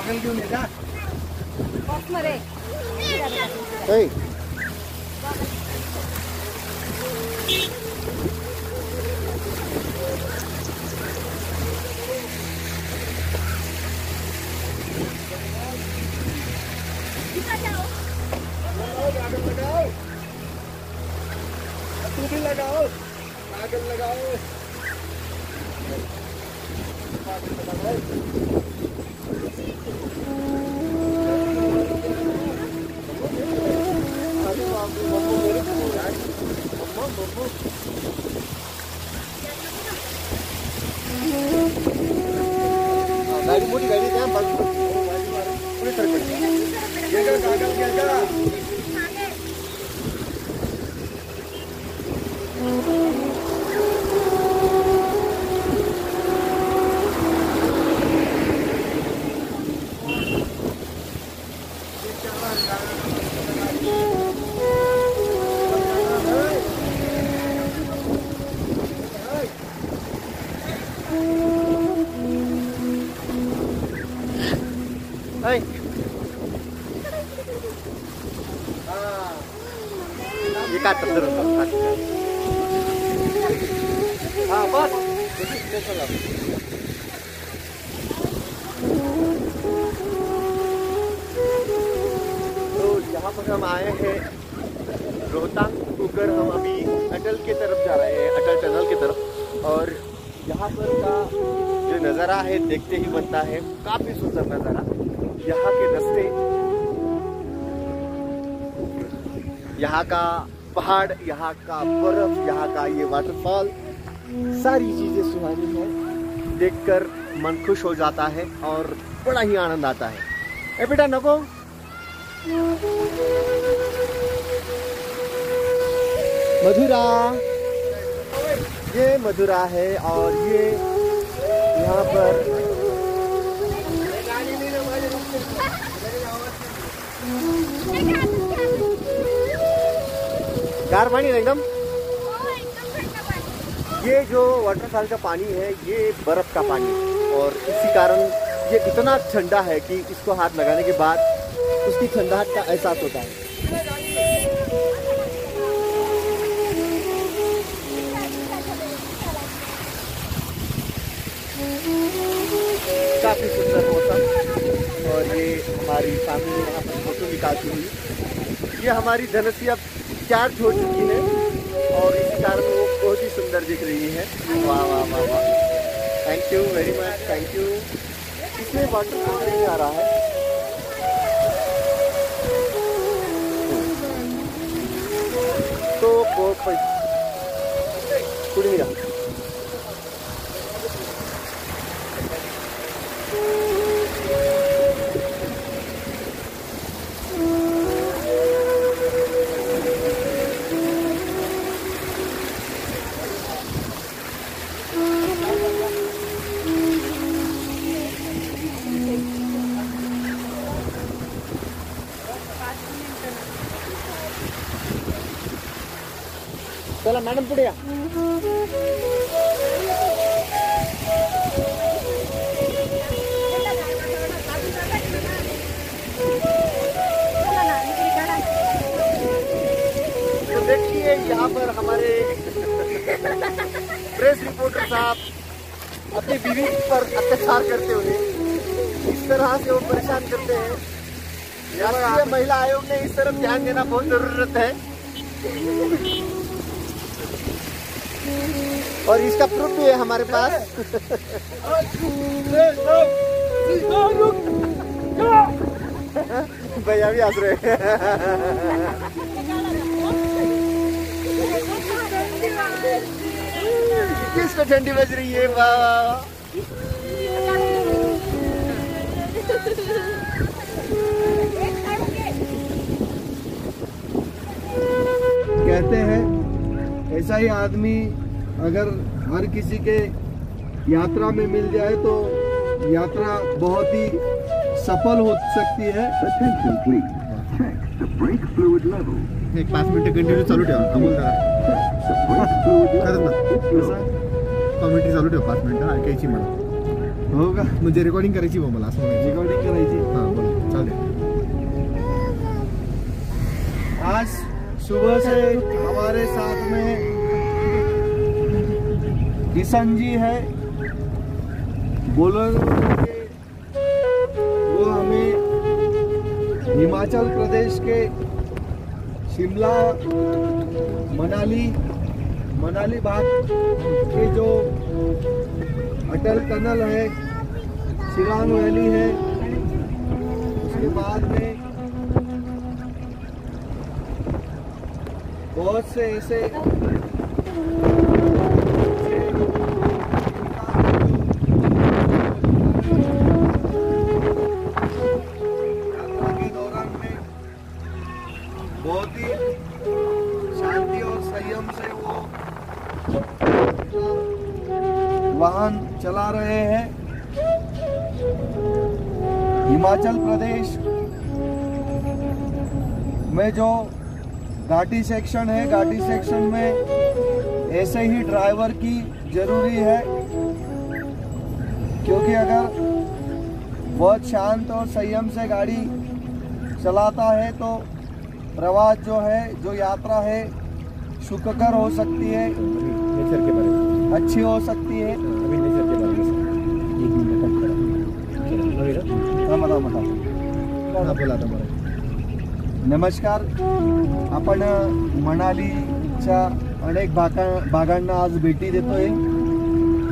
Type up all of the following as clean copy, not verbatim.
Goggle घेऊन ये जा. बॉक्समध्ये. ऐ लगाओ. तू भी लगाओ. कागल लगाओ. गाड़ी मोटी गाड़ी क्या पूरी तरह ये कागल क्या ये काट terus. हाँ बस. तो यहाँ पर हम आए हैं रोहतांग होकर हम अभी अटल की तरफ जा रहे हैं, अटल टनल की तरफ। और यहाँ पर का जो नज़ारा है देखते ही बनता है, काफ़ी सुंदर नज़ारा। यहाँ के रास्ते, यहाँ का पहाड़, यहाँ का बर्फ, यहाँ का ये वाटरफॉल, सारी चीज़ें सुहानी है। देखकर मन खुश हो जाता है और बड़ा ही आनंद आता है। ए बेटा नको, मधुरा, ये मधुरा है और ये यहाँ पर गार पानी है एकदम। ये जो वाटरफॉल का पानी है ये बर्फ का पानी, और इसी कारण ये इतना ठंडा है कि इसको हाथ लगाने के बाद उसकी ठंडाहट का एहसास होता है। काफी सुंदर मौसम। और ये हमारी फैमिली यहाँ पर फोटो निकालती हुई, ये हमारी धनसी अब चार्ज हो चुकी है और इस कारण वो बहुत ही सुंदर दिख रही है। वाह वाह वाह वाह, thank you very much, thank you. इसमें वाटर नहीं आ रहा है। तो कुड़ी मिला चला मैडम पुढे या। तो देखिए यहाँ पर हमारे प्रेस रिपोर्टर साहब अपनी बीवी पर अत्याचार करते हुए इस तरह से वो परेशान करते हैं। राष्ट्रीय महिला आयोग ने इस तरफ ध्यान देना बहुत जरूरत है। और इसका प्रूफ भी है हमारे पास। भैया भी हंस रहे हैं। किसको ठंडी बज रही है? वाह, कहते हैं ऐसा ही आदमी अगर हर किसी के यात्रा में मिल जाए तो यात्रा बहुत ही सफल हो सकती है। एक 5 मिनिट कंटिन्यू चालू ठेवा, अमोल दादा खरंच ना, 5 मिनिट चालू ठेवा, 5 मिनिटं ऐकायची मला। हो का? म्हणजे रेकॉर्डिंग करायची बा मला असं म्हणायचं. रेकॉर्डिंग करायची. हां बोला चालेल. आज सुबह से हमारे साथ में किशन जी है, बोलर, वो हमें हिमाचल प्रदेश के शिमला मनाली बाग के जो अटल टनल है, शिलांग वैली है, उसके बाद में बहुत से ऐसे यात्रा के दौरान में बहुत ही शांति और संयम से वो वाहन चला रहे हैं। हिमाचल प्रदेश में जो घाटी सेक्शन है, घाटी सेक्शन में ऐसे ही ड्राइवर की जरूरी है, क्योंकि अगर बहुत शांत और संयम से गाड़ी चलाता है तो प्रवास जो है, जो यात्रा है, सुखकर हो सकती है, नेचर के बारे में अच्छी हो सकती है। अभी नेचर के बारे में हां बोला आता मला. नमस्कार. आपण मनालीच्या अनेक भागांना आज भेटी देतोय.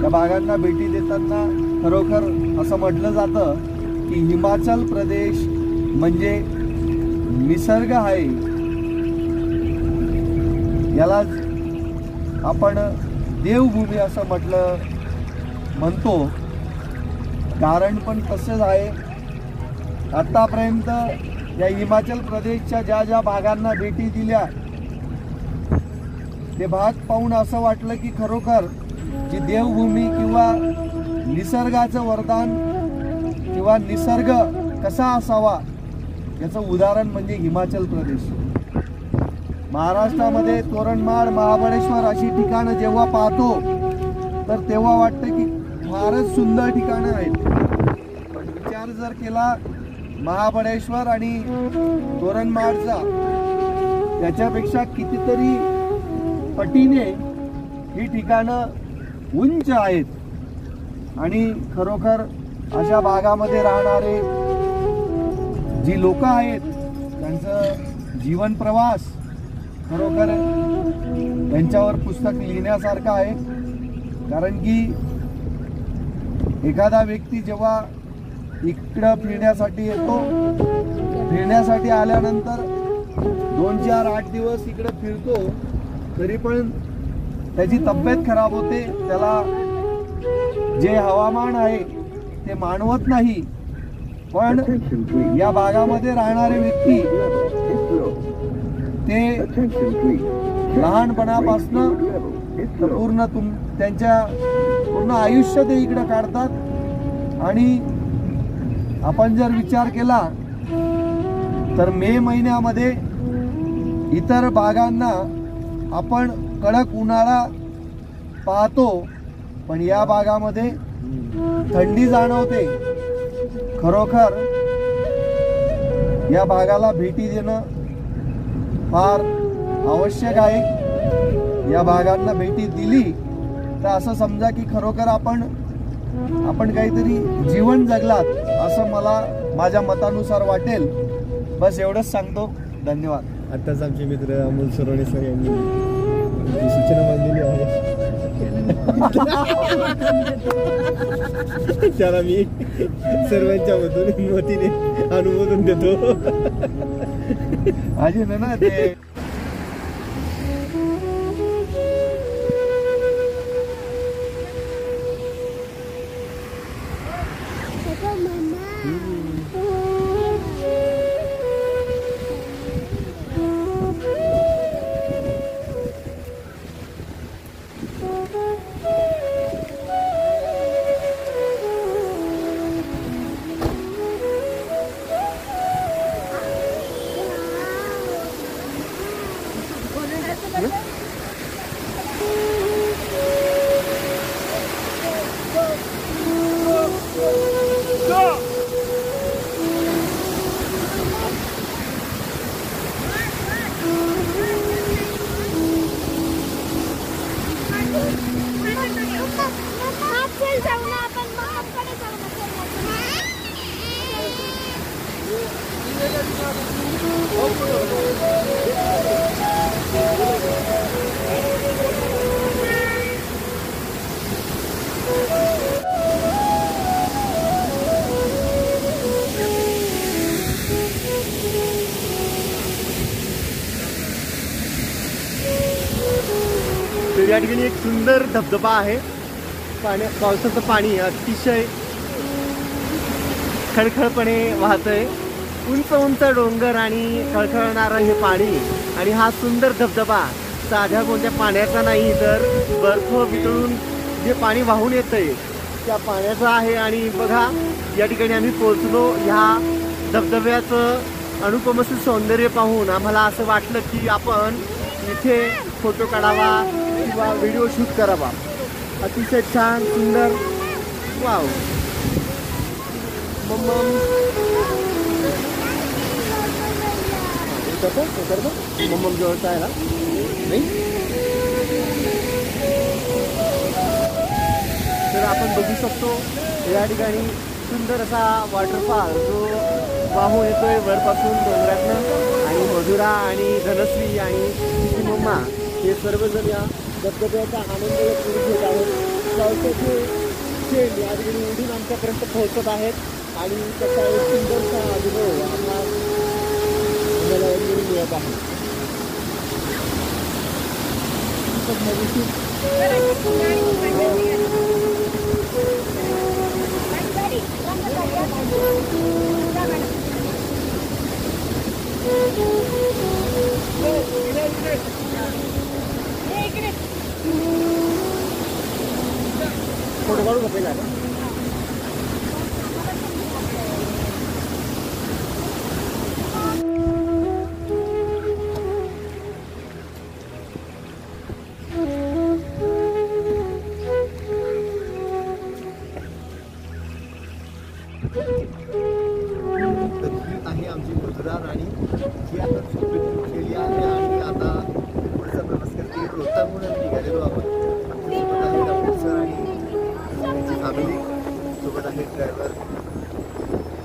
त्या भागांना भेटी देताना खरोखर असं म्हटलं जातं की हिमाचल प्रदेश म्हणजे निसर्ग आहे. याला आपण देवभूमी असं म्हणतो. कारण पण तसंच आहे. आतापर्यंत या हिमाचल प्रदेशच्या ज्या भागांना भेटी दिल्या ते भाग पाहून असं वाटलं की खरोखर जी देवभूमी किंवा निसर्गाचं वरदान किंवा निसर्ग कसा असावा याचं उदाहरण म्हणजे हिमाचल प्रदेश. महाराष्ट्रामध्ये तोरणमाळ, महाबळेश्वर अशी ठिकाणं जेव्हा पाहतो तर तेव्हा वाटतं की फारच सुंदर ठिकाणं आहेत. पण विचार जर केला महाबळेश्वर आणि तोरणमाळचा, त्याच्यापेक्षा कितीतरी पटीने ही ठिकाणं उंच आहेत आणि खरोखर अशा भागामध्ये राहणारे जी लोक आहेत त्यांचं जीवन प्रवास खरोखर त्यांच्यावर पुस्तक लिहिण्यासारखं आहे. कारण की एखादा व्यक्ती जेव्हा इकडं फिरण्यासाठी येतो, फिरण्यासाठी आल्यानंतर 2-4-8 दिवस इकडे फिरतो, तरी पण त्याची तब्येत खराब होते. त्याला जे हवामान आहे ते मानवत नाही. पण या भागामध्ये राहणारे व्यक्ती ते लहानपणापासून पूर्ण त्यांच्या पूर्ण आयुष्य ते इकडे काढतात. आणि आपण जर विचार केला तर मे महिन्यामध्ये इतर भागांना आपण कडक उन्हाळा पाहतो, पण या भागामध्ये थंडी जाणवते. खरोखर या भागाला भेटी देणं फार आवश्यक आहे. या भागांना भेटी दिली तर असं समजा की खरोखर आपण काहीतरी जीवन जगलात असं मला माझ्या मतानुसार वाटेल. बस एवढंच सांगतो. धन्यवाद. आत्ताच आमचे मित्र अमोल सरवणे सर यांनी सूचना मांडलेली आहे. त्याला मी सर्वांच्या वतीने अनुमोदन देतो. अजून ना ते तर या ठिकाणी एक सुंदर धबधबा आहे. पावसाचं पाणी अतिशय खळखळपणे वाहतंय. उंच उंच डोंगर आणि खळखळणारं हे पाणी आणि हा सुंदर धबधबा साध्या कोणत्या पाण्याचा नाही तर बर्फ वितळून जे पाणी वाहून येतंय त्या पाण्याचं आहे. आणि बघा या ठिकाणी आम्ही पोहोचलो. ह्या धबधब्याचं अनुपम असं सौंदर्य पाहून आम्हाला असं वाटलं की आपण इथे फोटो काढावा किंवा व्हिडिओ शूट करावा. अतिशय छान सुंदर. वाव मम्मम मम्मम जवळचा आहे ना नाही. तर आपण बघू शकतो या ठिकाणी सुंदर असा वॉटरफॉल जो वाहून येतोय वरपासून डोंगरातनं. आणि मधुरा आणि धनश्री आणि तिची मम्मा हे सर्वजण या धबधब्याचा आनंद घेत आहेत. पावसाचे थेंब या ठिकाणी उडून आमच्यापर्यंत पोहोचत आहेत आणि त्याचा एक सुंदरसा अनुभव आम्हाला मिळत आहे. फोटो काढू का पहिला. आहे आमची मधुरा राणी जी आता केली आहे आणि आता पुढचा प्रवास करते. रोहतांहून आम्ही निघालेलो आहोत. आमच्यासोबत आहे राहुल सर आणि त्यांची फॅमिली सोबत आहे ड्रायव्हर.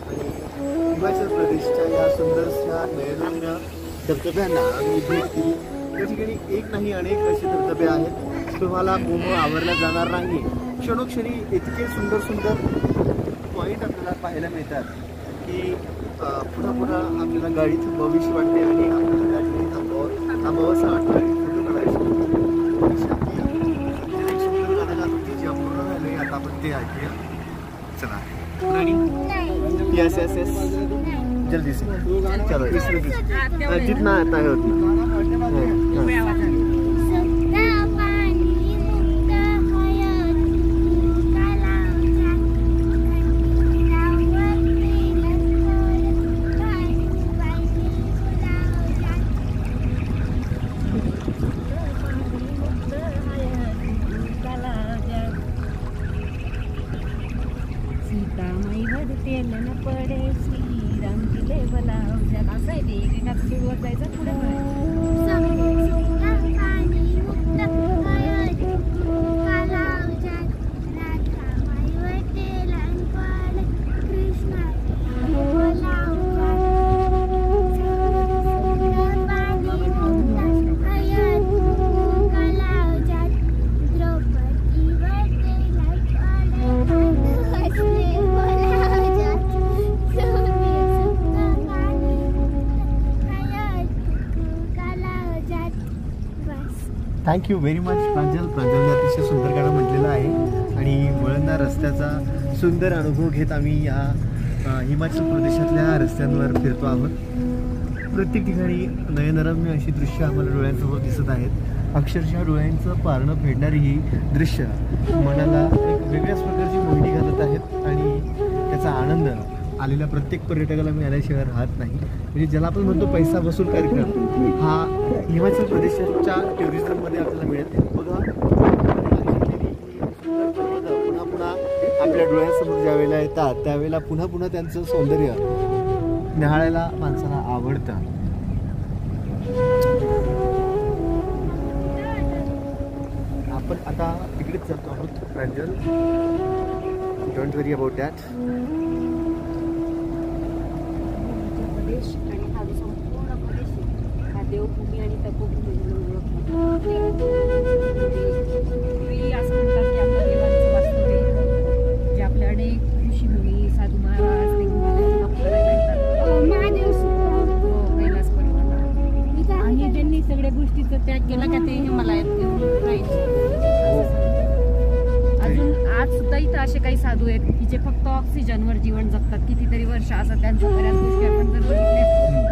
आणि हिमाचल प्रदेशच्या या सुंदरशा नयनरम्य धबधब्यांना आम्ही भेट दिली. त्या ठिकाणी एक नाही अनेक असे धबधबे आहेत. तुम्हाला मोह आवरला जाणार नाही. क्षणोक्षणी इतके सुंदर सुंदर पॉईंट आपल्याला पाहायला मिळतात की पुन्हा पुन्हा आपल्याला गाडीत भविष्य वाटते आणि आपल्याला गाडी थांबावंसं वाटतं आणि फोटो काढायचं. एक सुंदर गाणं होती जी अपूर्ण झाली. आता आपण ते ऐकूया. चला यस यस यस जल्दी से चलो इसमें जितना आता है उतना. थँक्यू व्हेरी मच प्रांजलने अतिशय सुंदर गाणं म्हटलेलं आहे. आणि वळणदार रस्त्याचा सुंदर अनुभव घेत आम्ही या हिमाचल प्रदेशातल्या रस्त्यांवर फिरतो आहोत. प्रत्येक ठिकाणी नयनरम्य अशी दृश्य आम्हाला डोळ्यांसमोर दिसत आहेत. अक्षरशः डोळ्यांचं पारणं फेडणारी ही दृश्य मनाला एक वेगळ्याच प्रकारची मोहिनी घालत आहेत. आणि त्याचा आनंद आलेल्या प्रत्येक पर्यटकाला मिळाल्याशिवाय राहत नाही. म्हणजे ज्याला आपण म्हणतो पैसा वसूल कार्यक्रम हा हिमाचल प्रदेशाच्या टुरिझममध्ये आपल्याला मिळत. बघा पुन्हा पुन्हा आपल्या डोळ्यासमोर ज्या वेळेला येतात त्यावेळेला पुन्हा पुन्हा त्यांचं सौंदर्य निहाळायला माणसाला आवडतं. आपण आता तिकडेच जातो आहोत Pranjal. Don't worry about that. आणि हा संपूर्ण प्रदेश हा देवभूमी आणि तपोभूमी असं म्हणतात की आपल्या देवांचं वास्तव्य जे आपल्या अनेक ऋषीमुनी साधू महाराज कैलास पर्वत आणि ज्यांनी सगळ्या गोष्टीचा त्याग केला का ते हिमालयात राहायचे. अजून आज सुद्धा इथं असे काही साधू आहेत की जे फक्त ऑक्सिजनवर जीवन जगतात. कितीतरी वर्ष असं त्यांच्या बऱ्याच गोष्टी आपण जर बघितल्या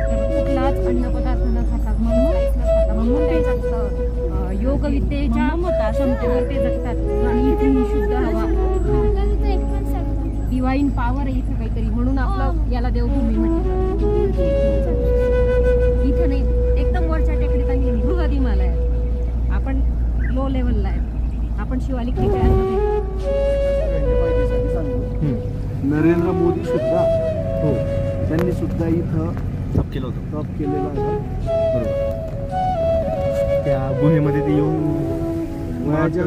तर कुठलाच अन्नपदार्थ न खाता म्हणून त्यांच्या योगविद्येच्या क्षमतेवर ते जगतात. आणि इथे शुद्ध हवा, डिवाइन पॉवर आहे इथं काहीतरी, म्हणून आपलं याला देवभूमी म्हटलं. इथं नाही, एकदम वरच्या टेकडीत आणि बृहद हिमालय आहे. आपण लो लेवलला आहे. आपण शिवालिक टेकड्यांमध्ये माहितीसाठी सांगतो, नरेंद्र मोदी सुद्धा त्यांनी सुद्धा इथं तप केलं होतं. तप केलेला आहे. बरोबर. त्या गुहेमध्ये ते येऊन वयाच्या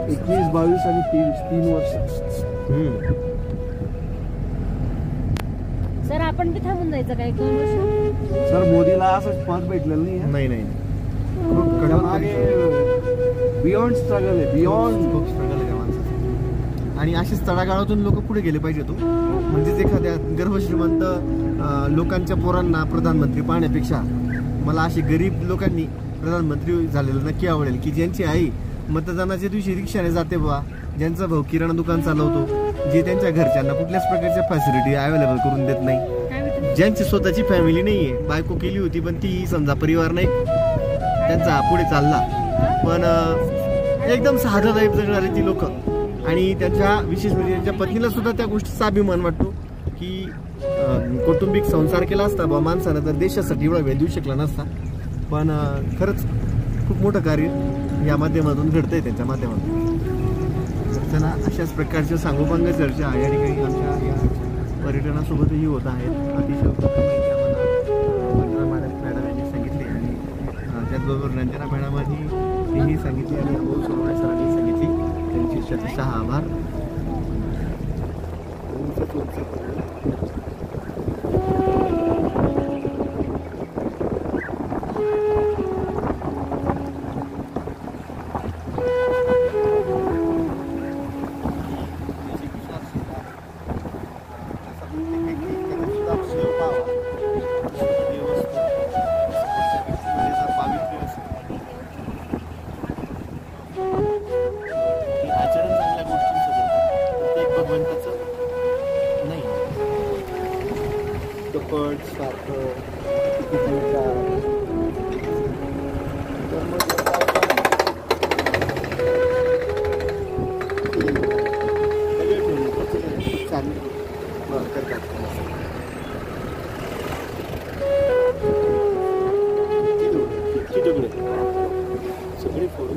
21, 22 आणि 3 वर्ष. सर आपण बी थांबून जायचं काय 2 वर्ष? सर मोदीला असंच पद भेटलेलं नाही. नाही बियॉन्ड स्ट्रगल आहे, बियॉन्ड खूप स्ट्रगल आहे त्या माणसाचं. आणि अशीच तळागाळातून लोक पुढे गेले पाहिजे. तो म्हणजेच एखाद्या गर्भश्रीमंत लोकांच्या पोरांना प्रधानमंत्री पाहण्यापेक्षा मला अशी गरीब लोकांनी प्रधानमंत्री झालेलं नक्की आवडेल की ज्यांची आई मतदानाच्या दिवशी रिक्षाने जाते बा, ज्यांचा भाऊ किराणा दुकान चालवतो, जे त्यांच्या घरच्यांना कुठल्याच प्रकारच्या फॅसिलिटी अवेलेबल करून देत नाही, ज्यांची स्वतःची फॅमिली नाहीये, बायको केली होती पण ती समजा परिवार नाही त्यांचा पुढे चालला, पण एकदम साधं लाईफ जगणारी ती लोक. आणि त्यांच्या विशेष म्हणजे त्यांच्या पत्नीला सुद्धा त्या गोष्टीचा अभिमान वाटतो की कौटुंबिक संसार केला असता बा माणसानं तर देशासाठी एवढा वेळ देऊ शकला नसता. पण खरंच खूप मोठं कार्य या माध्यमातून घडतंय त्यांच्या माध्यमातून. चला, अशाच प्रकारच्या सांगोपांग चर्चा या ठिकाणी आमच्या या पर्यटनासोबतही होत आहेत. अतिशय उत्तम माहिती आम्हाला मॅडम यांनी सांगितली आणि त्याचबरोबर रंजना मॅडमांनी तीही सांगितली आणि अमोल सोनवणे सरांनी सांगितली. त्यांचे शतशः आभार. सगळे फोडून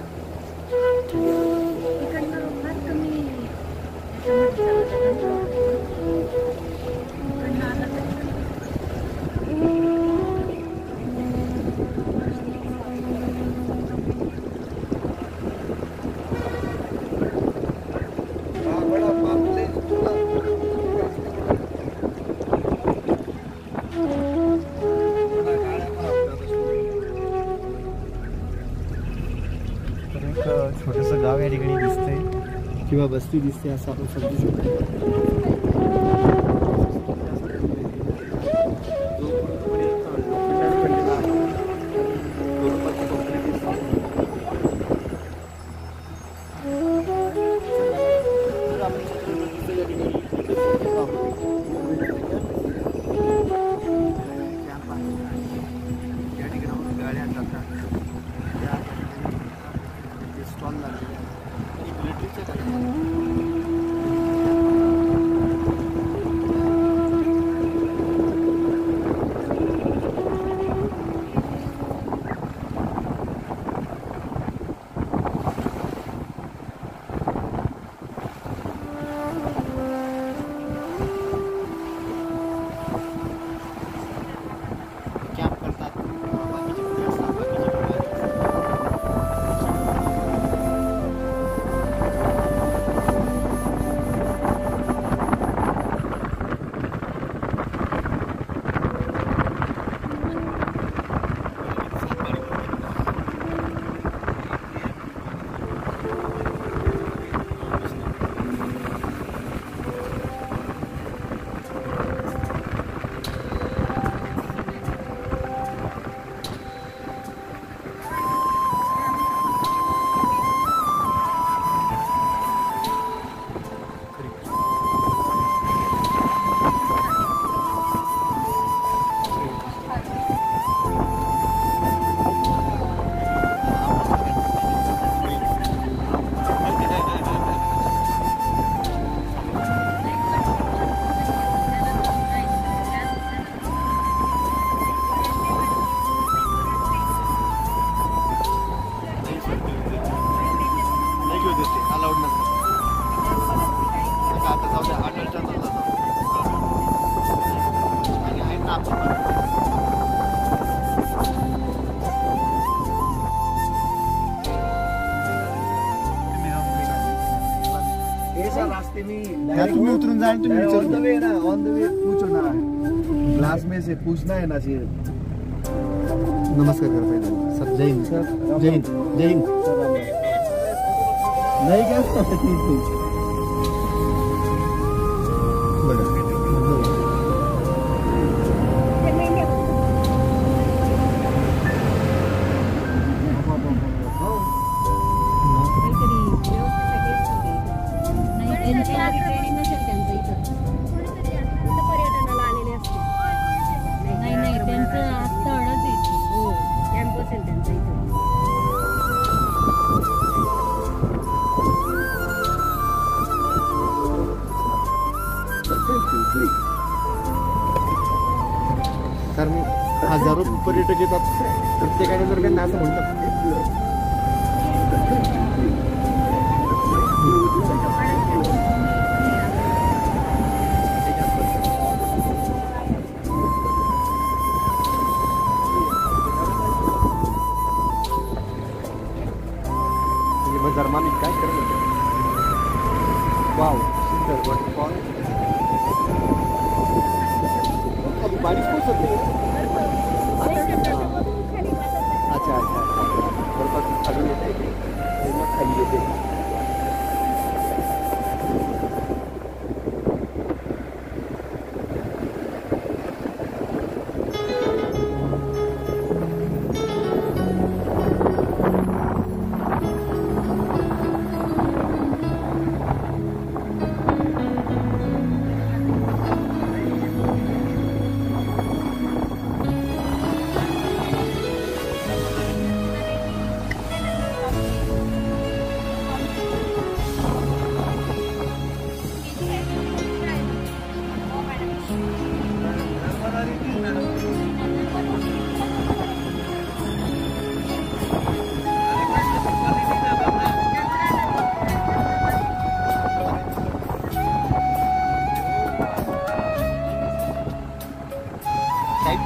छोटंसं गाव या ठिकाणी दिसतंय किंवा बस्ती दिसते असं आपण समजू शकतो. तुम्ही उतरून जा आणि तुम्ही ऑन द विचारून वे ना, ऑन द वे पूछो ना, क्लास में से पूछना है ना चाहिए। नमस्कार कर पहिले सर, जय हिंद सर, जय हिंद जय हिंद। नहीं क्या बघा काहीतरी व्यवस्थेसाठी नाही, त्यांची ट्रेनिंग नसेल त्यांचं इथं. इथं पर्यटनाला आलेले असतील. नाही नाही, त्यांचं स्थळच आहे. हो, कॅम्प असेल त्यांचं इथं. कारण हजारो पर्यटक येतात, प्रत्येकाने जर त्यांना असं म्हणतात मग जर्मानी काय करत होते. वाव, सुंदर वॉटरफॉल. बारिश पण होते. अच्छा अच्छा, बरोबर खाली येते, मग खाली येते.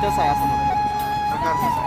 तसं आहे असं म्हणतात, प्रकार तसा आहे.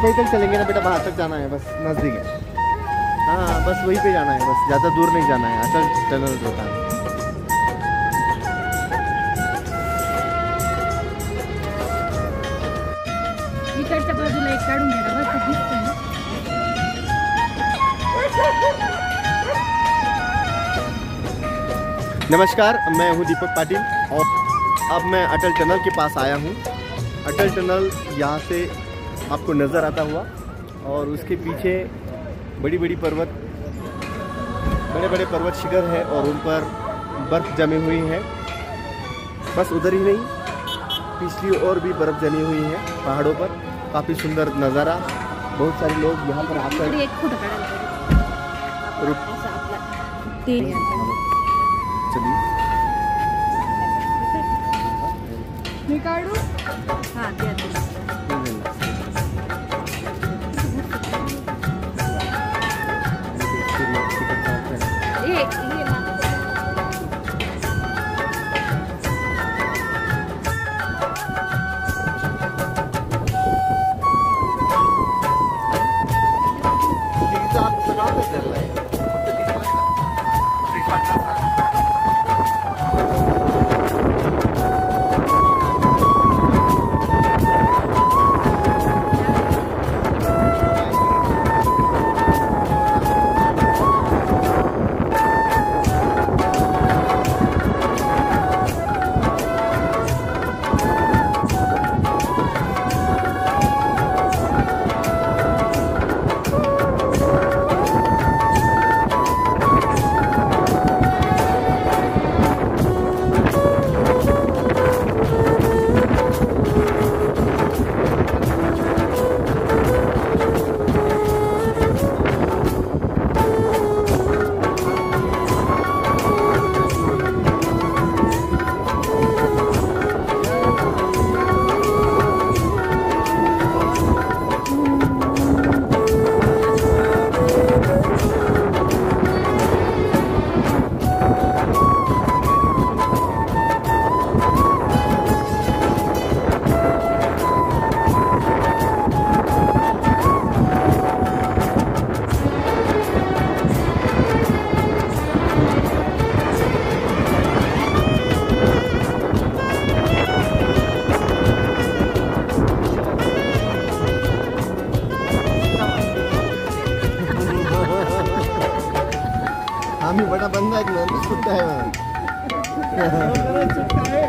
पैदल चलेंगे ना बेटा, वहाँ तक जाना है, बस नज़दीक है। हाँ बस वहीं पे जाना है, बस ज़्यादा दूर नहीं जाना है। अटल टनल होता है। इकडच्या बाजूला एक काढून घ्या बस, दिसतंय ना। नमस्कार, मैं हूँ दीपक पाटिल और अब मैं अटल टनल के पास आया हूँ। अटल टनल यहाँ से आपको नज़र आता हुआ और उसके पीछे बड़ी बड़ी पर्वत, बड़े बड़े पर्वत शिखर है और उन पर बर्फ़ जमी हुई है। बस उधर ही नहीं, पिछली और भी बर्फ़ जमी हुई है पहाड़ों पर। काफ़ी सुंदर नज़ारा। बहुत सारे लोग यहाँ पर आकर चलिए मी काढू? हां द्या द्या। आम्ही बडा बंद आहेत ना सुट्टा आहे सुट्टा आहे